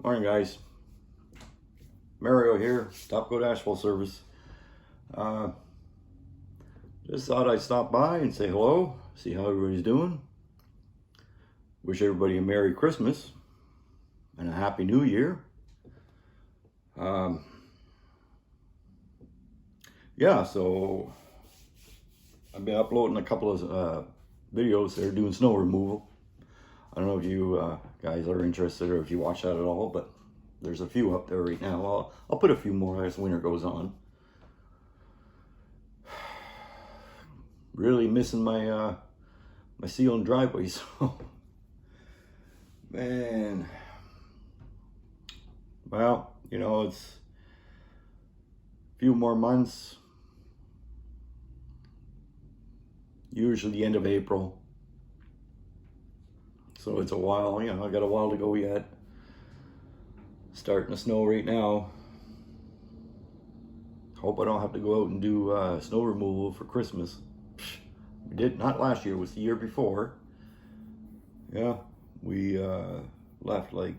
Morning, guys. Mario here, Top Coat Asphalt Service. Just thought I'd stop by and say hello, see how everybody's doing. Wish everybody a Merry Christmas and a Happy New Year. Yeah, so I've been uploading a couple of videos there doing snow removal. I don't know if you guys are interested or if you watch that at all, but there's a few up there right now. I'll put a few more as winter goes on. Really missing my my sealing driveways. Man, well, you know, it's a few more months. Usually the end of April. So it's a while, you know, I got a while to go yet. Starting to snow right now. Hope I don't have to go out and do snow removal for Christmas. We did, not last year, it was the year before. Yeah, we left like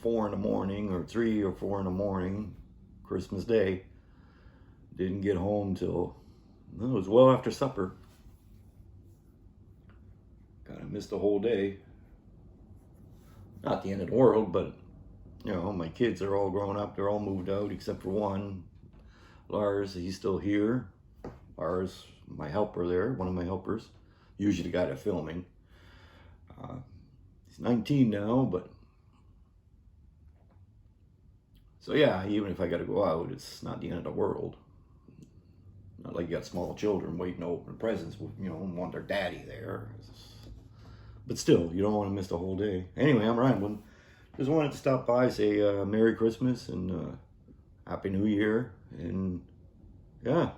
4 in the morning, or 3 or 4 in the morning, Christmas Day. Didn't get home till, well, it was well after supper. Kind of missed the whole day. Not the end of the world, but you know, my kids are all grown up. They're all moved out except for one. Lars, he's still here. Lars, my helper there, one of my helpers. Usually the guy that's filming. He's 19 now, but... So yeah, even if I gotta go out, it's not the end of the world. Not like you got small children waiting to open presents, you know, and want their daddy there. But still, you don't want to miss the whole day. Anyway, I'm rambling. Just wanted to stop by, say Merry Christmas and Happy New Year. And yeah.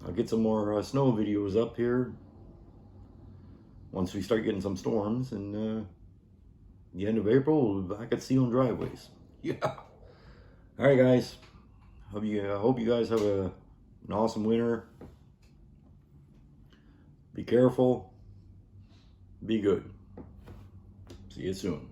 I'll get some more snow videos up here once we start getting some storms. And the end of April, we'll be back at sealing driveways. Yeah. All right, guys. Hope you guys have an awesome winter. Be careful. Be good. See you soon.